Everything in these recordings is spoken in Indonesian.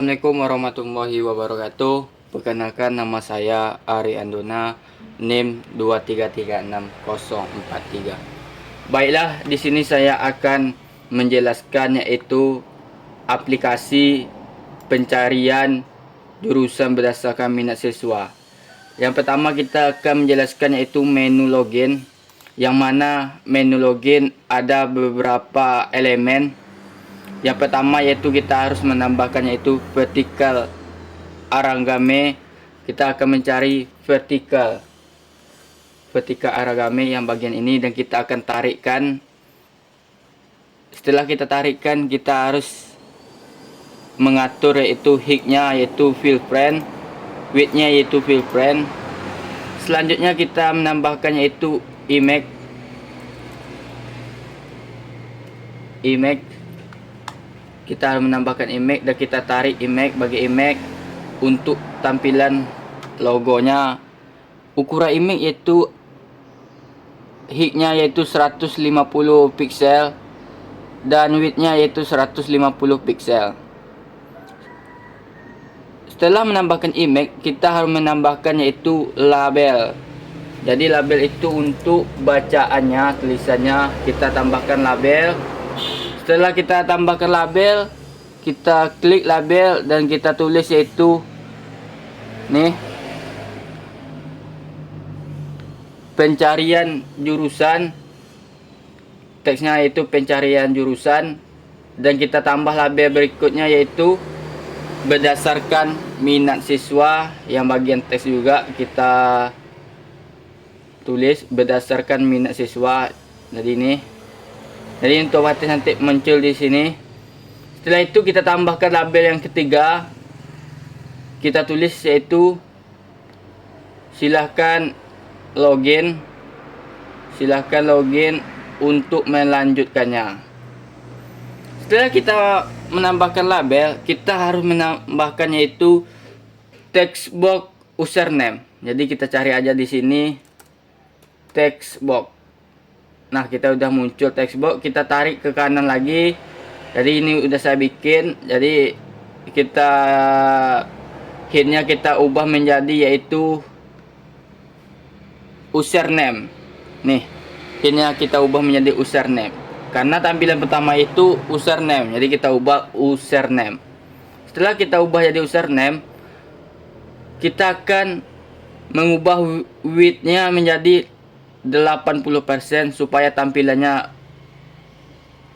Assalamualaikum warahmatullahi wabarakatuh. Perkenalkan, nama saya Ari Andona, NIM 2336043. Baiklah, di sini saya akan menjelaskan yaitu aplikasi pencarian jurusan berdasarkan minat siswa. Yang pertama kita akan menjelaskan yaitu menu login, yang mana menu login ada beberapa elemen. Yang pertama yaitu kita harus menambahkan yaitu vertikal aragame. Kita akan mencari vertikal aragame yang bagian ini, dan kita akan tarikkan. Setelah kita tarikkan, kita harus mengatur yaitu height-nya yaitu fill frame, width-nya yaitu fill frame. Selanjutnya kita menambahkan yaitu image. Kita harus menambahkan image dan kita tarik image bagi image. Untuk tampilan logonya, ukuran image yaitu height-nya yaitu 150 pixel dan width-nya yaitu 150 pixel. Setelah menambahkan image, kita harus menambahkan yaitu label. Jadi label itu untuk bacaannya, tulisannya kita tambahkan label. Setelah kita tambahkan label, kita klik label dan kita tulis yaitu nih, pencarian jurusan. Teksnya yaitu pencarian jurusan, dan kita tambah label berikutnya yaitu berdasarkan minat siswa. Yang bagian teks juga kita tulis berdasarkan minat siswa. Jadi untuk batas nanti muncul di sini. Setelah itu kita tambahkan label yang ketiga. Kita tulis yaitu silahkan login untuk melanjutkannya. Setelah kita menambahkan label, kita harus menambahkan yaitu text box username. Jadi kita cari aja di sini text box. Nah, kita udah muncul text box, kita tarik ke kanan lagi. Jadi ini udah saya bikin. Jadi kita hintnya kita ubah menjadi yaitu username. Nih, hintnya kita ubah menjadi username karena tampilan pertama itu username. Jadi kita ubah username. Setelah kita ubah jadi username, kita akan mengubah width-nya menjadi 80% supaya tampilannya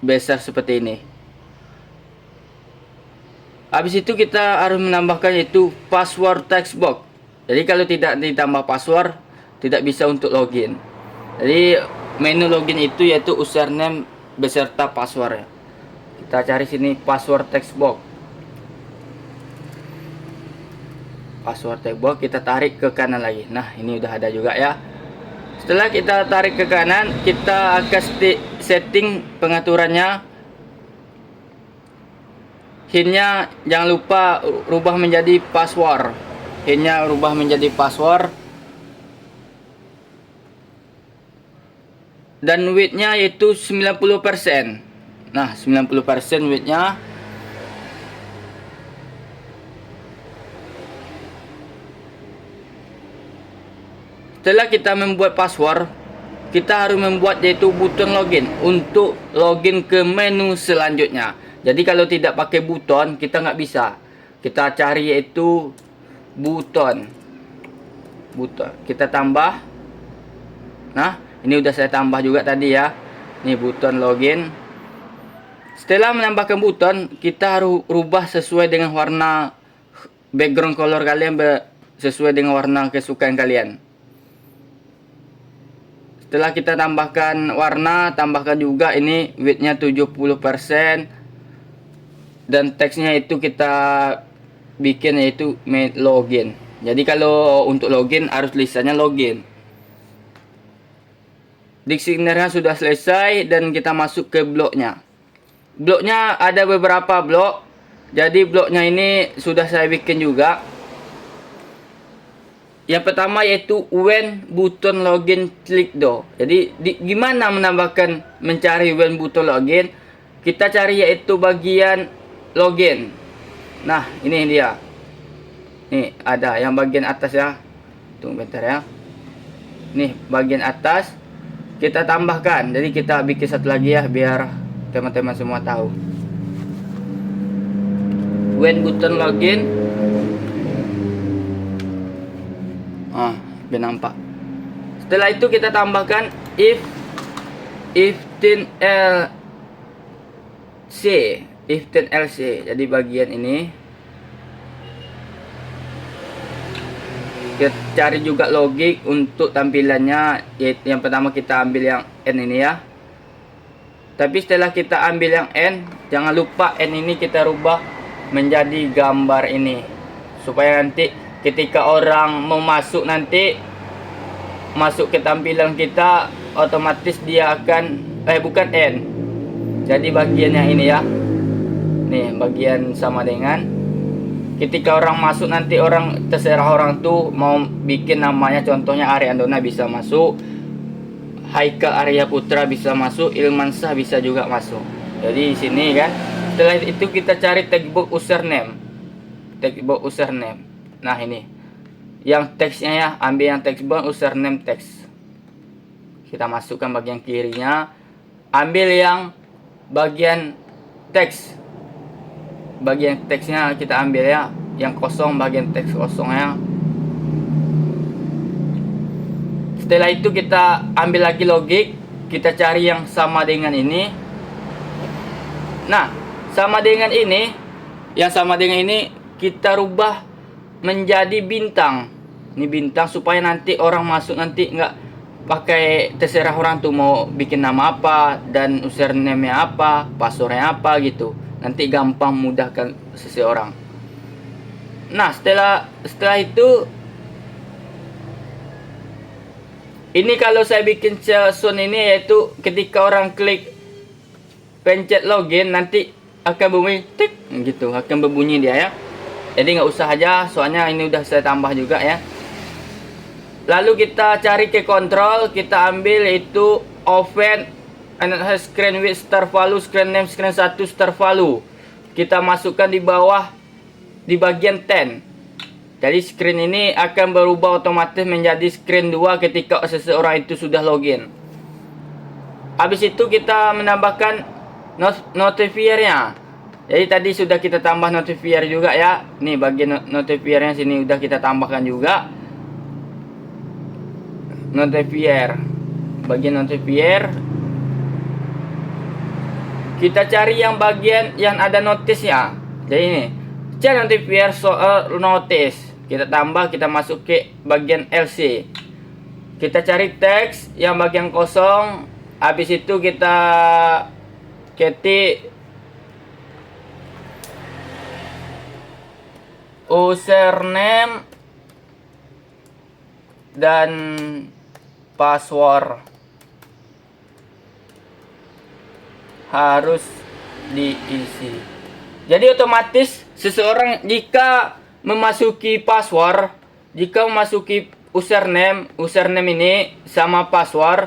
besar seperti ini. Habis itu kita harus menambahkan yaitu password text box. Jadi kalau tidak ditambah password, tidak bisa untuk login. Jadi menu login itu yaitu username beserta password. Kita cari sini password text box. Password text box kita tarik ke kanan lagi. Nah, ini udah ada juga ya. Setelah kita tarik ke kanan, kita akan setting pengaturannya. Hintnya jangan lupa rubah menjadi password. Hintnya rubah menjadi password. Dan width-nya yaitu 90%. Nah, 90% width-nya. Setelah kita membuat password, kita harus membuat yaitu button login untuk login ke menu selanjutnya. Jadi kalau tidak pakai button, kita nggak bisa. Kita cari yaitu button. Kita tambah. Nah, ini udah saya tambah juga tadi ya. Ini button login. Setelah menambahkan button, kita harus rubah sesuai dengan warna background color kalian, sesuai dengan warna kesukaan kalian. Setelah kita tambahkan warna, tambahkan juga ini width-nya 70%. Dan teksnya itu kita bikin yaitu login. Jadi kalau untuk login harus tulisannya login. Dictionary-nya sudah selesai dan kita masuk ke bloknya. Bloknya ada beberapa blok. Jadi bloknya ini sudah saya bikin juga. Yang pertama yaitu when button login click do. Jadi gimana mencari when button login? Kita cari yaitu bagian login. Nah, ini dia. Nih, ada yang bagian atas ya. Tunggu bentar ya. Nih, bagian atas kita tambahkan. Jadi kita bikin satu lagi ya biar teman-teman semua tahu. When button login. Biar nampak. Setelah itu kita tambahkan if 10LC. Jadi bagian ini kita cari juga logik untuk tampilannya. Yang pertama kita ambil yang N ini ya. Tapi setelah kita ambil yang N, jangan lupa N ini kita rubah menjadi gambar ini, supaya nanti ketika orang mau masuk nanti masuk ke tampilan kita, otomatis dia akan bukan N. Jadi bagian yang ini ya. Nih bagian sama dengan ketika orang masuk nanti, orang terserah orang tuh mau bikin namanya, contohnya Ariandona bisa masuk, Haikal Arya Putra bisa masuk, Ilmansyah bisa juga masuk. Jadi di sini kan. Setelah itu kita cari textbox username. Nah ini yang teksnya ya, ambil yang textbox username text. Kita masukkan bagian kirinya, ambil yang bagian teks. Bagian teksnya kita ambil ya, yang kosong, bagian teks kosongnya. Setelah itu kita ambil lagi logik, kita cari yang sama dengan ini. Nah, sama dengan ini, yang sama dengan ini kita rubah menjadi bintang. Ini bintang supaya nanti orang masuk nanti nggak pakai terserah orang tuh mau bikin nama apa dan username-nya apa, passwordnya apa gitu. Nanti gampang mudahkan seseorang. Nah, setelah itu ini kalau saya bikin sound ini, yaitu ketika orang klik pencet login nanti akan berbunyi tik gitu, akan berbunyi dia ya. Jadi nggak usah aja, soalnya ini udah saya tambah juga ya. Lalu kita cari ke kontrol, kita ambil itu open and screen with star value, screen name, screen 1 star value. Kita masukkan di bawah di bagian 10. Jadi screen ini akan berubah otomatis menjadi screen 2 ketika seseorang itu sudah login. Habis itu kita menambahkan notifiernya. Jadi tadi sudah kita tambah notifier juga ya. Nih bagian notifiernya sini udah kita tambahkan juga. Notifier. Bagian notifier. Kita cari yang bagian yang ada notice ya. Jadi ini, cek notifier soal notice. Kita tambah, kita masuk ke bagian LC. Kita cari teks yang bagian kosong. Habis itu kita ketik username dan password harus diisi. Jadi otomatis seseorang jika memasuki password, jika memasuki username ini sama password,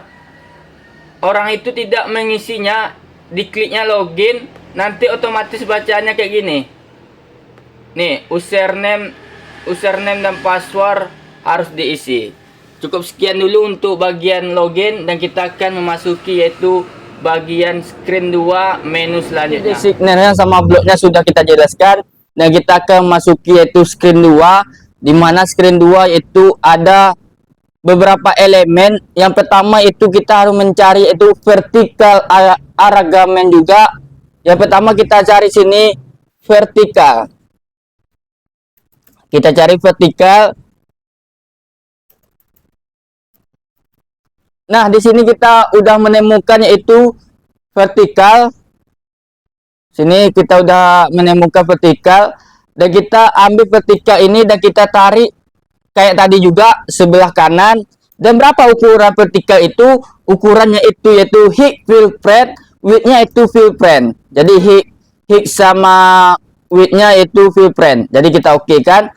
orang itu tidak mengisinya, dikliknya login, nanti otomatis bacaannya kayak gini. Nih, username dan password harus diisi. Cukup sekian dulu untuk bagian login, dan kita akan memasuki yaitu bagian screen 2 menu selanjutnya. Signalnya sama bloknya sudah kita jelaskan, dan kita akan memasuki yaitu screen 2, di mana screen 2 itu ada beberapa elemen. Yang pertama itu kita harus mencari itu vertical arrangement juga. Yang pertama kita cari sini vertikal. Kita cari vertikal. Nah, di sini kita udah menemukan yaitu vertikal. Sini kita udah menemukan vertikal, dan kita ambil vertikal ini dan kita tarik kayak tadi juga sebelah kanan. Dan berapa ukuran vertikal itu? Ukurannya itu yaitu height fill friend, width-nya itu fill friend. Jadi height sama width-nya itu fill friend. Jadi kita oke kan?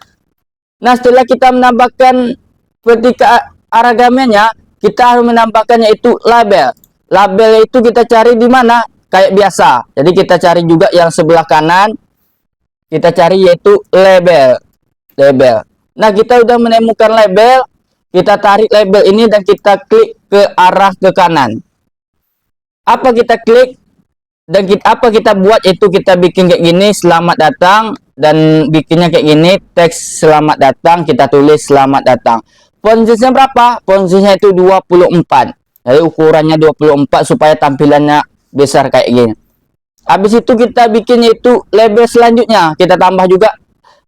Nah, setelah kita menambahkan vertikal arrangement-nya, kita harus menambahkannya itu label. Label itu kita cari di mana? Kayak biasa. Jadi kita cari juga yang sebelah kanan. kita cari yaitu label. Nah, kita udah menemukan label, kita tarik label ini dan kita klik ke arah ke kanan. Apa kita klik dan apa kita buat itu kita bikin kayak gini, selamat datang, dan bikinnya kayak gini, teks selamat datang, kita tulis selamat datang. Font size-nya berapa? Font size-nya itu 24. Jadi ukurannya 24 supaya tampilannya besar kayak gini. Habis itu kita bikin itu label selanjutnya, kita tambah juga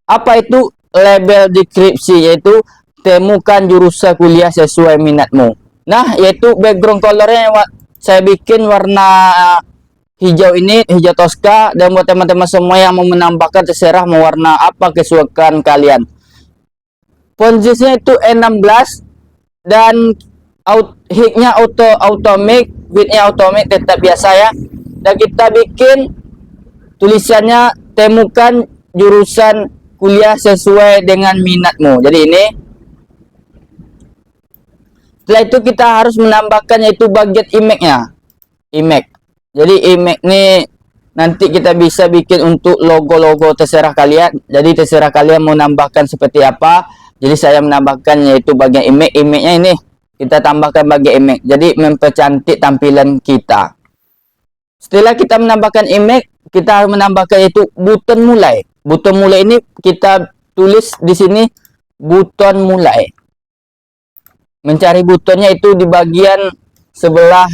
apa itu label deskripsi, yaitu temukan jurusan kuliah sesuai minatmu. Nah, yaitu background colornya saya bikin warna hijau ini, hijau toska, dan buat teman-teman semua yang mau menambahkan terserah mau warna apa kesukaan kalian. Font size-nya itu 16 dan height-nya automatic, width-nya automatic tetap biasa ya. Dan kita bikin tulisannya temukan jurusan kuliah sesuai dengan minatmu. Jadi ini. Setelah itu kita harus menambahkan yaitu bagian image-nya. Image. Jadi image ini nanti kita bisa bikin untuk logo-logo terserah kalian. Jadi terserah kalian mau nambahkan seperti apa. Jadi saya menambahkan yaitu bagian image. Image-nya ini kita tambahkan bagian image. Jadi mempercantik tampilan kita. Setelah kita menambahkan image, kita harus menambahkan yaitu button mulai. Button mulai ini kita tulis di sini button mulai. Mencari buttonnya itu di bagian sebelah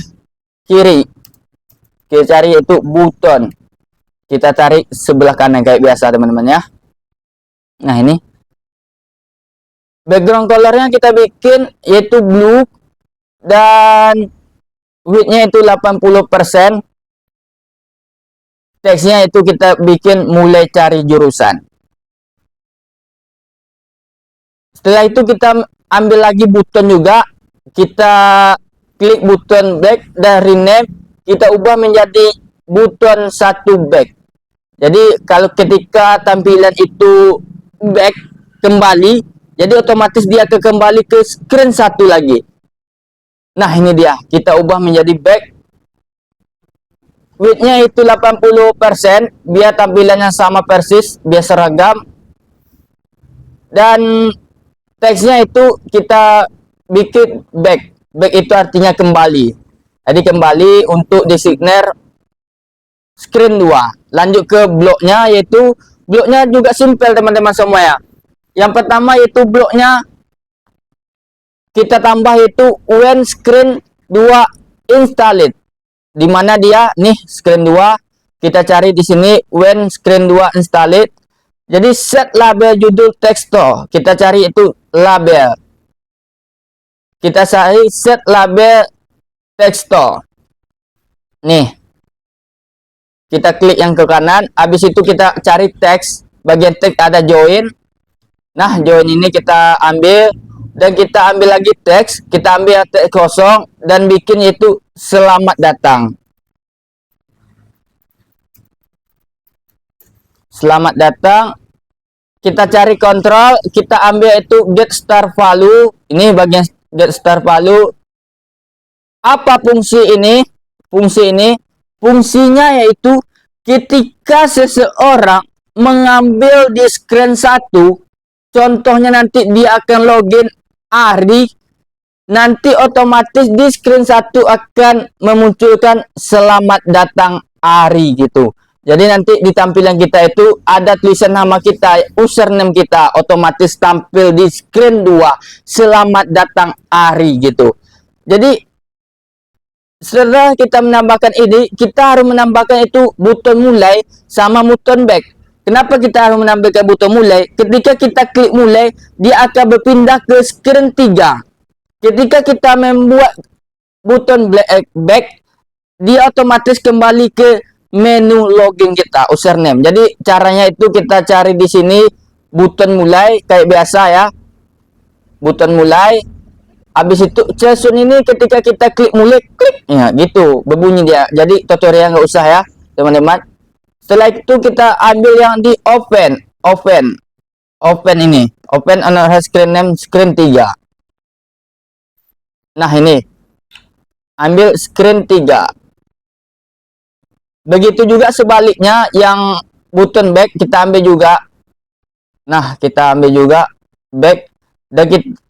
kiri. Kita cari yaitu button. Kita tarik sebelah kanan kayak biasa teman-teman ya. Nah ini. Background colornya kita bikin yaitu blue dan width-nya itu 80%. Teksnya itu kita bikin mulai cari jurusan. Setelah itu kita ambil lagi button juga. Kita klik button back dan rename. Kita ubah menjadi button 1 back. Jadi kalau ketika tampilan itu back kembali, jadi otomatis dia kembali ke screen 1 lagi. Nah ini dia, kita ubah menjadi back. Width-nya itu 80%, biar tampilannya sama persis, biar seragam. Dan teksnya itu kita bikin back. Back itu artinya kembali. Jadi kembali untuk designer screen 2. Lanjut ke bloknya, yaitu bloknya juga simpel teman-teman semua ya. Yang pertama yaitu bloknya kita tambah itu when screen 2 installed. Di mana dia nih screen 2, kita cari di sini when screen 2 installed. Jadi set label judul teksto, kita cari itu label. Kita cari set label teksto. Nih. Kita klik yang ke kanan, habis itu kita cari teks, bagian teks ada join. Nah, join ini kita ambil dan kita ambil lagi teks, kita ambil teks kosong dan bikin itu selamat datang. Selamat datang. Kita cari kontrol, kita ambil itu get star value. Ini bagian get star value. Apa fungsi ini? Fungsinya yaitu ketika seseorang mengambil di screen 1, contohnya nanti dia akan login Ari, nanti otomatis di screen 1 akan memunculkan selamat datang Ari gitu. Jadi nanti di tampilan kita itu ada tulisan nama kita, username kita, otomatis tampil di screen 2, selamat datang Ari gitu. Jadi setelah kita menambahkan ini, kita harus menambahkan itu button mulai sama button back. Kenapa kita harus menambahkan button mulai? Ketika kita klik mulai, dia akan berpindah ke screen 3. Ketika kita membuat button back, dia otomatis kembali ke menu login kita, username. Jadi caranya itu kita cari di sini button mulai kayak biasa ya. Button mulai. Habis itu session ini ketika kita klik mulai, klik ya gitu berbunyi dia. Jadi tutorial nggak usah ya teman-teman. Setelah itu kita ambil yang di open ini, open on screen name screen 3. Nah ini ambil screen 3. Begitu juga sebaliknya yang button back kita ambil juga. Nah, kita ambil juga back dan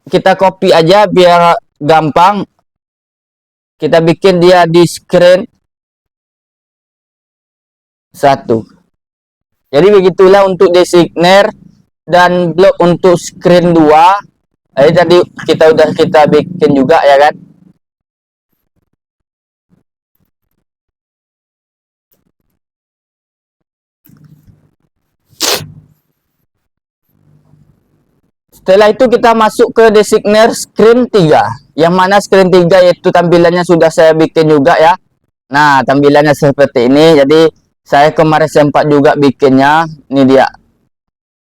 kita copy aja biar gampang. Kita bikin dia di screen 1. Jadi begitulah untuk designer dan blok untuk screen 2. Jadi tadi kita bikin juga ya kan. Setelah itu kita masuk ke designer screen 3. Yang mana screen 3 yaitu tampilannya sudah saya bikin juga ya. Nah, tampilannya seperti ini. Jadi saya kemarin sempat juga bikinnya. Ini dia.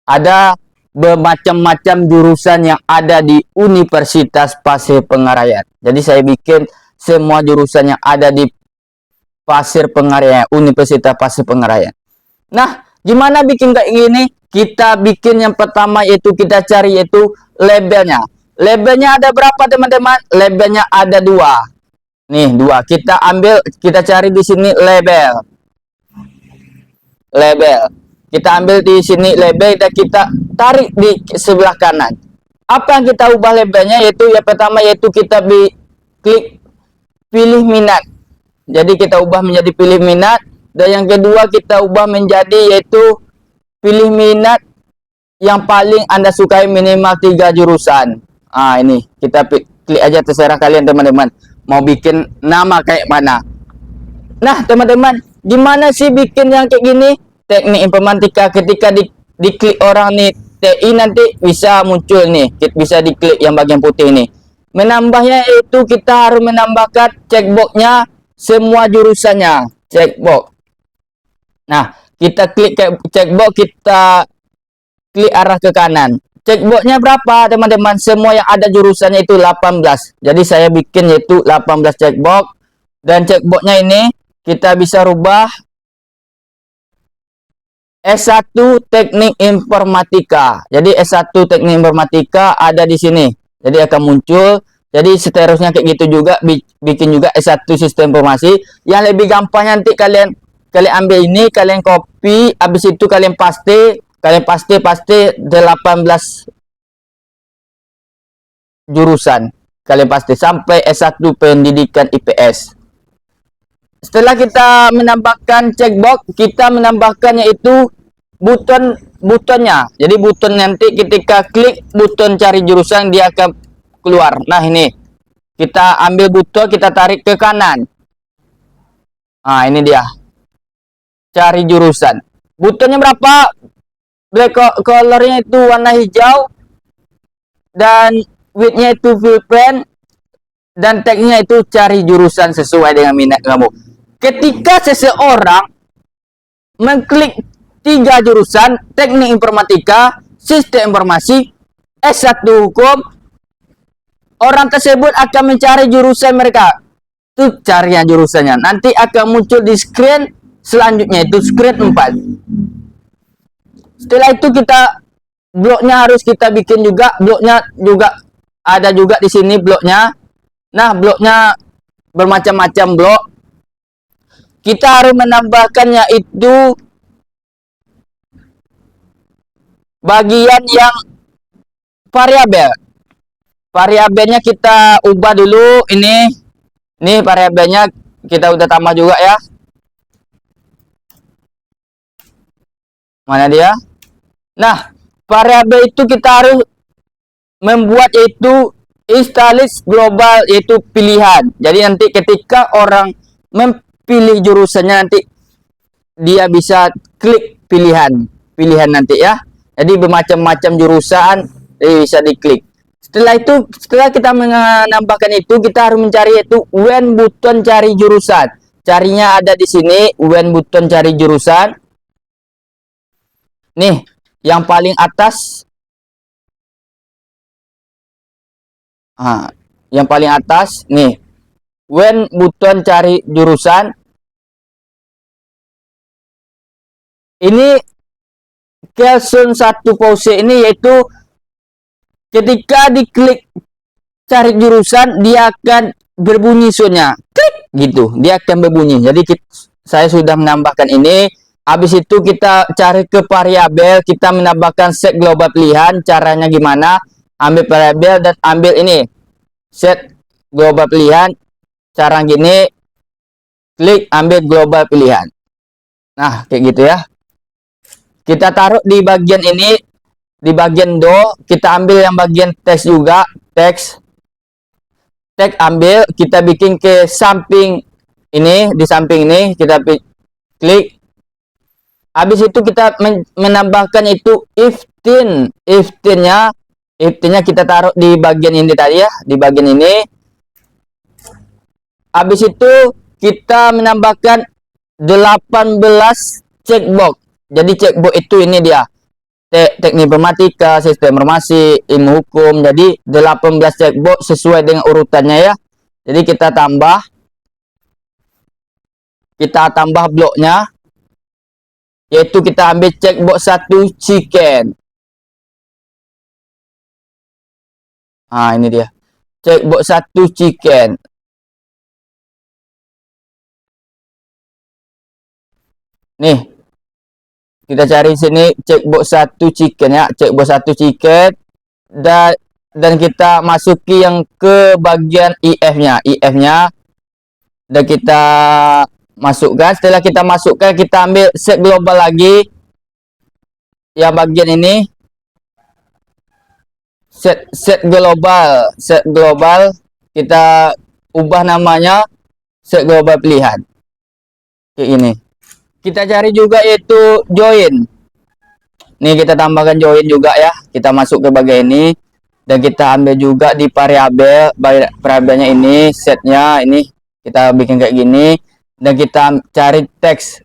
Ada bermacam-macam jurusan yang ada di Universitas Pasir Pengaraian. Jadi saya bikin semua jurusan yang ada di Pasir Pengaraian, Universitas Pasir Pengaraian. Nah, gimana bikin kayak gini? Kita bikin yang pertama yaitu kita cari yaitu labelnya. Labelnya ada berapa teman-teman? Labelnya ada 2. Nih 2. Kita ambil, kita cari di sini label. Kita ambil di sini label dan kita tarik di sebelah kanan. Apa yang kita ubah labelnya? Yaitu yang pertama yaitu kita klik pilih minat. Jadi kita ubah menjadi pilih minat. Dan yang kedua kita ubah menjadi yaitu pilih minat yang paling Anda sukai minimal 3 jurusan. Ini kita klik aja, terserah kalian teman-teman. Mau bikin nama kayak mana. Nah teman-teman, gimana sih bikin yang kayak gini? Teknik informatika ketika diklik orang nih TI nanti bisa muncul nih. Bisa diklik yang bagian putih nih. Menambahnya itu kita harus menambahkan checkboxnya semua jurusannya. Checkbox. Nah, kita klik checkbox, kita klik arah ke kanan. Checkboxnya berapa teman-teman? Semua yang ada jurusannya itu 18. Jadi saya bikin yaitu 18 checkbox. Dan checkboxnya ini kita bisa rubah S1 Teknik Informatika. Jadi S1 Teknik Informatika ada di sini. Jadi akan muncul. Jadi seterusnya kayak gitu juga, bikin juga S1 Sistem Informasi. Yang lebih gampang nanti kalian ambil ini, kalian copy, habis itu kalian paste 18 jurusan. Kalian paste sampai S1 Pendidikan IPS. Setelah kita menambahkan checkbox, kita menambahkan yaitu butonnya. Jadi buton nanti ketika klik buton cari jurusan dia akan keluar. Nah ini kita ambil buton, kita tarik ke kanan. Nah ini dia. Cari jurusan. Butonnya berapa? Black colornya itu warna hijau. Dan widthnya itu full print. Dan tagnya itu cari jurusan sesuai dengan minat kamu. Ketika seseorang mengklik 3 jurusan, teknik informatika, sistem informasi, S1 hukum, orang tersebut akan mencari jurusan mereka. Itu carian jurusannya. Nanti akan muncul di screen selanjutnya itu screen 4. Setelah itu kita bloknya harus kita bikin juga. Bloknya juga ada juga di sini bloknya. Nah, bloknya bermacam-macam blok. Kita harus menambahkannya itu bagian yang variabel. Variabelnya kita ubah dulu ini. Nih variabelnya kita udah tambah juga ya. Mana dia? Nah, variabel itu kita harus membuat yaitu instalis global yaitu pilihan. Jadi nanti ketika orang memilih jurusannya nanti dia bisa klik pilihan nanti ya. Jadi bermacam-macam jurusan bisa diklik. Setelah kita menambahkan itu, kita harus mencari yaitu when button cari jurusan. Carinya ada di sini, when button cari jurusan. Nih, yang paling atas. Yang paling atas nih. When button cari jurusan. Ini Kelson 1 pause ini yaitu ketika diklik cari jurusan dia akan berbunyi soundnya klik gitu, dia akan berbunyi. Jadi saya sudah menambahkan ini Habis itu kita cari ke variabel, kita menambahkan set global pilihan. Caranya gimana? Ambil variabel dan ambil ini set global pilihan. Cara gini, klik ambil global pilihan. Nah, kayak gitu ya. Kita taruh di bagian ini, di bagian do, kita ambil yang bagian teks juga, teks ambil, kita bikin ke samping ini, di samping ini kita klik. Habis itu kita menambahkan itu if-nya kita taruh di bagian ini tadi ya, di bagian ini. Habis itu kita menambahkan 18 checkbox. Jadi checkbox itu ini dia. Teknik informatika, sistem informasi, ilmu hukum. Jadi 18 checkbox sesuai dengan urutannya ya. Jadi kita tambah bloknya, yaitu kita ambil checkbox 1 chicken. Nah, ini dia. Checkbox 1 chicken. Nih. Kita cari sini checkbox 1 chicken ya, checkbox 1 chicken, dan kita masuki yang ke bagian if-nya, dan kita masukkan. Setelah kita masukkan, kita ambil set global lagi yang bagian ini, set global, kita ubah namanya set global pilihan kayak ini. Kita cari juga yaitu join. Nih kita tambahkan join juga ya. Kita masuk ke bagian ini dan kita ambil juga di variabelnya ini, setnya ini kita bikin kayak gini, dan kita cari teks.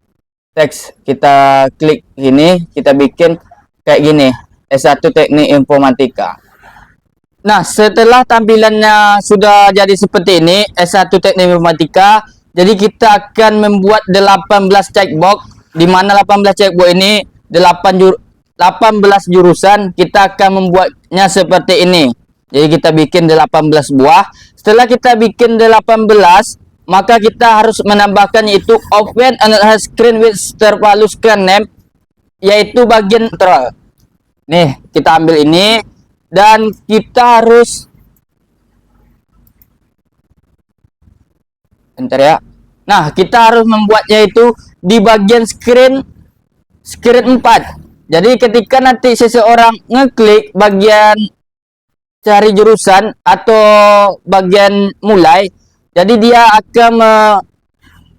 Kita klik ini, kita bikin kayak gini, S1 Teknik Informatika. Nah, setelah tampilannya sudah jadi seperti ini, S1 Teknik Informatika, jadi kita akan membuat 18 checkbox, di mana 18 checkbox ini 18 jurusan. Kita akan membuatnya seperti ini. Jadi kita bikin 18 buah. Setelah kita bikin 18, maka kita harus menambahkan itu open another screen with star value screen name, yaitu bagian control. Nih, kita ambil ini dan kita harus enter ya. Nah, kita harus membuatnya itu di bagian screen 4. Jadi ketika nanti seseorang ngeklik bagian cari jurusan atau bagian mulai, jadi dia akan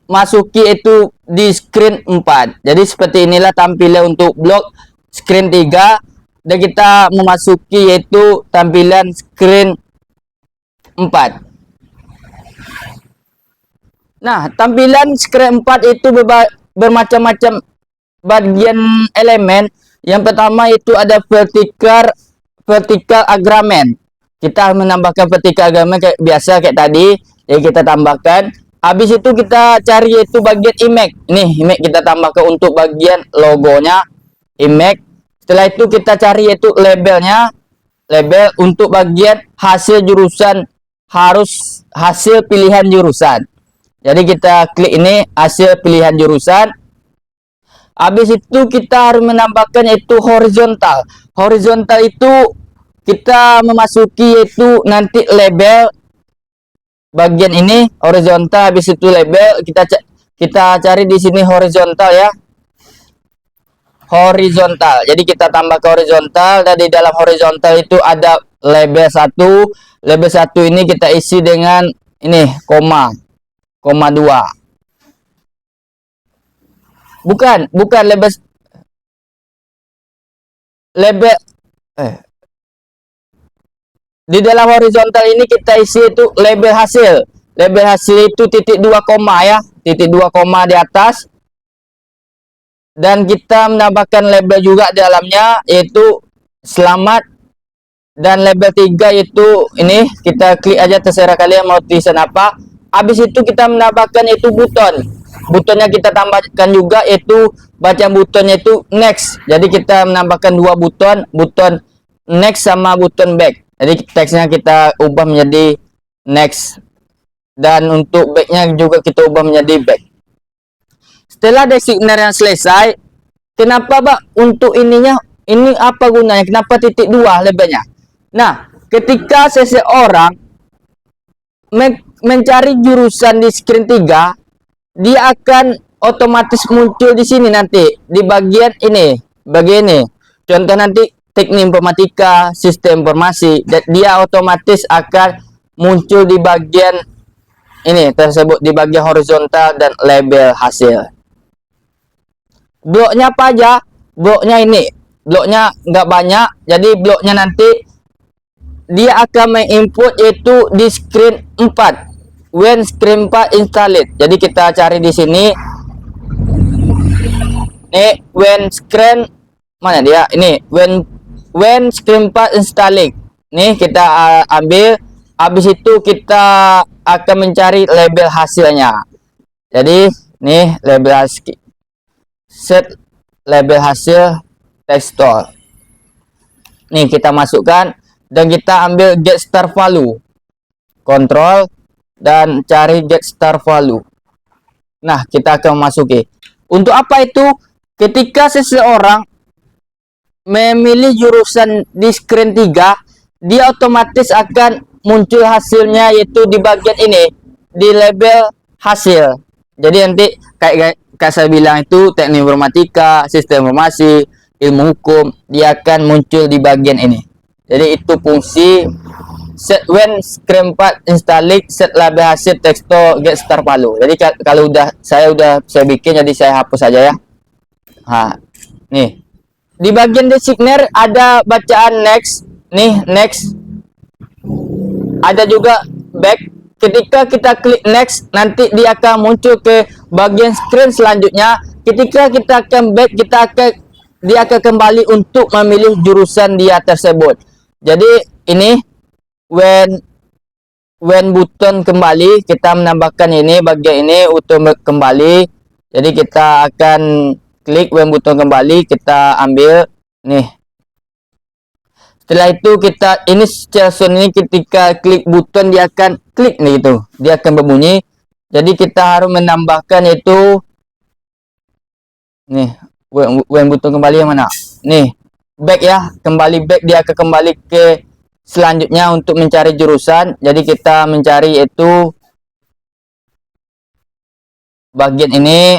memasuki itu di screen 4. Jadi seperti inilah tampilan untuk blok screen 3, dan kita memasuki yaitu tampilan screen 4. Nah, tampilan screen 4 itu bermacam-macam bagian elemen. Yang pertama itu ada vertical agreement. Kita menambahkan vertical agreement kayak biasa kayak tadi. Jadi kita tambahkan. Habis itu kita cari itu bagian image. Nih, image kita tambahkan untuk bagian logonya, image. Setelah itu kita cari itu labelnya. Label untuk bagian hasil jurusan, harus hasil pilihan jurusan. Jadi kita klik ini hasil pilihan jurusan. Habis itu kita harus menambahkan itu horizontal. Horizontal itu kita memasuki itu nanti label bagian ini horizontal. Habis itu label kita cari di sini horizontal ya. Horizontal. Jadi kita tambah ke horizontal, dan di dalam horizontal itu ada label 1. Label 1 ini kita isi dengan ini koma 2. Bukan label di dalam horizontal ini kita isi itu label hasil. Label hasil itu titik 2 koma ya, titik 2 koma di atas. Dan kita menambahkan label juga di dalamnya yaitu selamat, dan label 3 itu ini kita klik aja, terserah kalian mau tulisan apa. Habis itu kita menambahkan itu butonnya kita tambahkan juga, yaitu bacaan butonnya itu next. Jadi kita menambahkan 2 buton next sama buton back. Jadi teksnya kita ubah menjadi next, dan untuk backnya juga kita ubah menjadi back. Setelah designer yang selesai, kenapa Pak untuk ininya, ini apa gunanya? Kenapa titik 2 labelnya? Nah, ketika seseorang mencari jurusan di screen 3, dia akan otomatis muncul di sini nanti di bagian ini, bagian ini. Contoh nanti teknik informatika, sistem informasi, dan dia otomatis akan muncul di bagian ini tersebut, di bagian horizontal dan label hasil. Bloknya apa aja? Bloknya ini, bloknya nggak banyak, jadi bloknya nanti dia akan menginput yaitu di screen 4, when screen 4 installed. Jadi kita cari di sini nih, when screen mana dia, ini when screen 4 installing. Nih kita ambil, habis itu kita akan mencari label hasilnya. Jadi nih label hasil, set label hasil textile. Nih kita masukkan dan kita ambil get star value, kontrol dan cari get star value. Nah, kita akan masuki. Untuk apa itu? Ketika seseorang memilih jurusan di screen 3, dia otomatis akan muncul hasilnya yaitu di bagian ini, di label hasil. Jadi nanti kayak saya bilang itu teknik informatika, sistem informasi, ilmu hukum, dia akan muncul di bagian ini. Jadi itu fungsi set when screen 4 installing, set label hasil texto get star value. Jadi kalau saya bikin, jadi saya hapus saja ya. Nah, nih di bagian designer ada bacaan next, nih next, ada juga back. Ketika kita klik next, nanti dia akan muncul ke bagian screen selanjutnya. Ketika kita akan back, dia akan kembali untuk memilih jurusan dia tersebut. Jadi ini when button kembali, kita menambahkan ini bagian ini untuk kembali. Jadi kita akan klik when button kembali, kita ambil nih. Setelah itu kita ini sound ini ketika klik button dia akan klik nih gitu, dia akan berbunyi. Jadi kita harus menambahkan itu nih when button kembali yang mana? Nih back ya, kembali back, dia akan kembali ke selanjutnya untuk mencari jurusan. Jadi kita mencari itu bagian ini.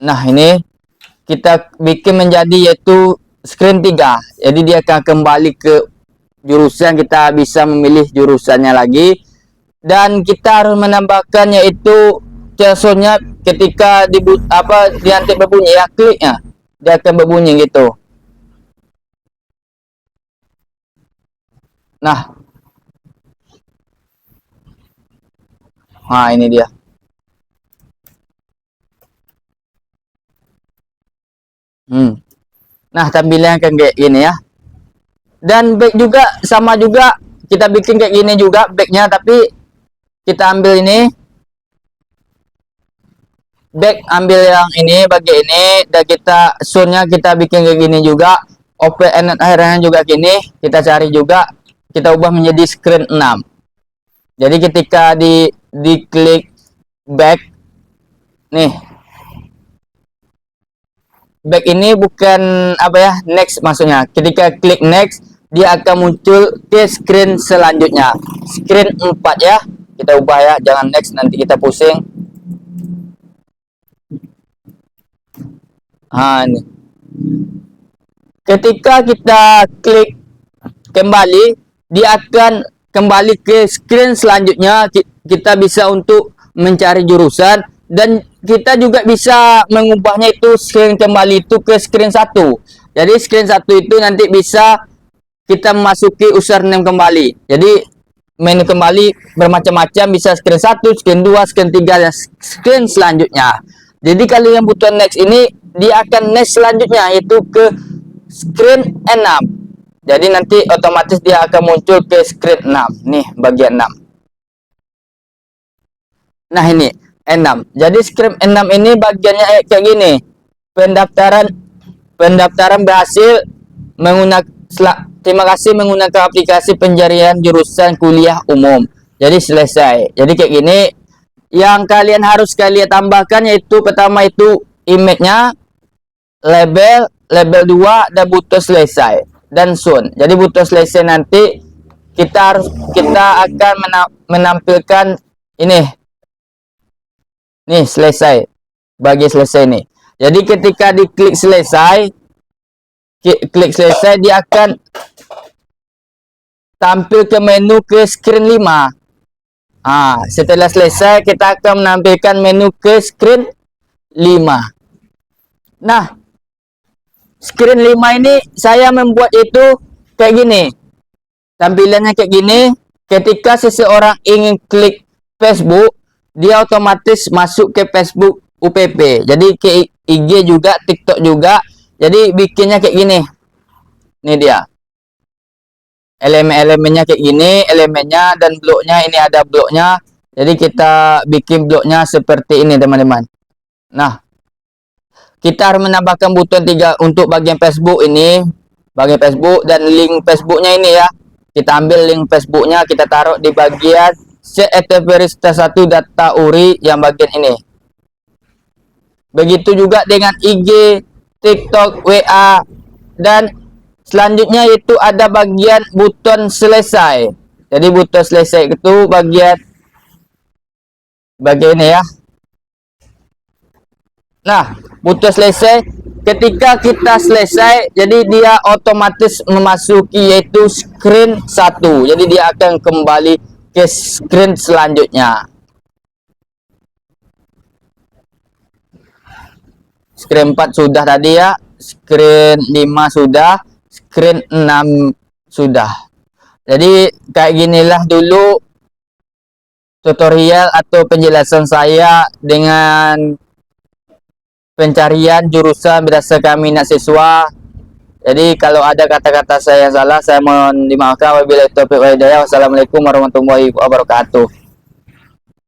Nah, ini kita bikin menjadi yaitu screen 3. Jadi dia akan kembali ke jurusan, kita bisa memilih jurusannya lagi. Dan kita harus menambahkan yaitu soundnya ketika nanti berbunyi ya, kliknya dia akan berbunyi gitu. Nah, ini dia. Nah, tampilannya kan kayak gini ya. Dan back juga sama juga, kita bikin kayak gini juga backnya, tapi kita ambil ini back, ambil yang ini bagian ini, dan kita soundnya kita bikin kayak gini juga. Open and akhirnya juga gini, kita cari juga, kita ubah menjadi screen 6. Jadi ketika di klik back nih, back ini bukan apa ya, next maksudnya. Ketika klik next, dia akan muncul ke screen selanjutnya, screen 4 ya. Kita ubah ya, jangan next, nanti kita pusing. Ini. Ketika kita klik kembali, dia akan kembali ke screen selanjutnya. Kita bisa untuk mencari jurusan, dan kita juga bisa mengubahnya itu screen kembali itu ke screen 1. Jadi screen 1 itu nanti bisa kita memasuki username kembali. Jadi menu kembali bermacam-macam, bisa screen 1, screen 2, screen 3, dan screen selanjutnya. Jadi kalau yang butuh next ini, dia akan next selanjutnya yaitu ke screen 6. Jadi nanti otomatis dia akan muncul ke screen 6. Nih bagian 6. Nah ini 6. Jadi screen 6 ini bagiannya kayak gini. Pendaftaran berhasil menggunakan, terima kasih menggunakan aplikasi pencarian jurusan kuliah umum. Jadi selesai. Jadi kayak gini. Yang kalian harus kalian tambahkan yaitu pertama itu image-nya, label 2 dan button selesai dan soon. Jadi button selesai nanti kita akan menampilkan ini. Nih selesai. Bagi selesai nih. Jadi ketika diklik selesai, dia akan tampil ke menu ke screen 5. Setelah selesai kita akan menampilkan menu ke screen 5. Nah, screen 5 ini saya membuat itu kayak gini. Tampilannya kayak gini. Ketika seseorang ingin klik Facebook, dia otomatis masuk ke Facebook UPP. Jadi ke IG juga, TikTok juga. Jadi bikinnya kayak gini. Ini dia. Elemen-elemennya kayak gini, elemennya dan bloknya ini ada bloknya. Jadi kita bikin bloknya seperti ini teman-teman. Nah, kita harus menambahkan button 3 untuk bagian Facebook ini, bagian Facebook dan link Facebooknya ini ya. Kita ambil link Facebooknya, kita taruh di bagian set activity 1 data URI yang bagian ini. Begitu juga dengan IG, TikTok, WA, dan selanjutnya itu ada bagian button selesai. Jadi button selesai itu bagian ini ya. Nah, button selesai ketika kita selesai, jadi dia otomatis memasuki yaitu screen 1. Jadi dia akan kembali ke screen selanjutnya. Screen 4 sudah tadi ya, screen 5 sudah, screen 6 sudah. Jadi kayak ginilah dulu tutorial atau penjelasan saya dengan pencarian jurusan berdasarkan minat siswa. Jadi kalau ada kata-kata saya yang salah, saya mohon dimaafkan. Wabillahi taufiq wal hidayah. Wassalamualaikum warahmatullahi wabarakatuh.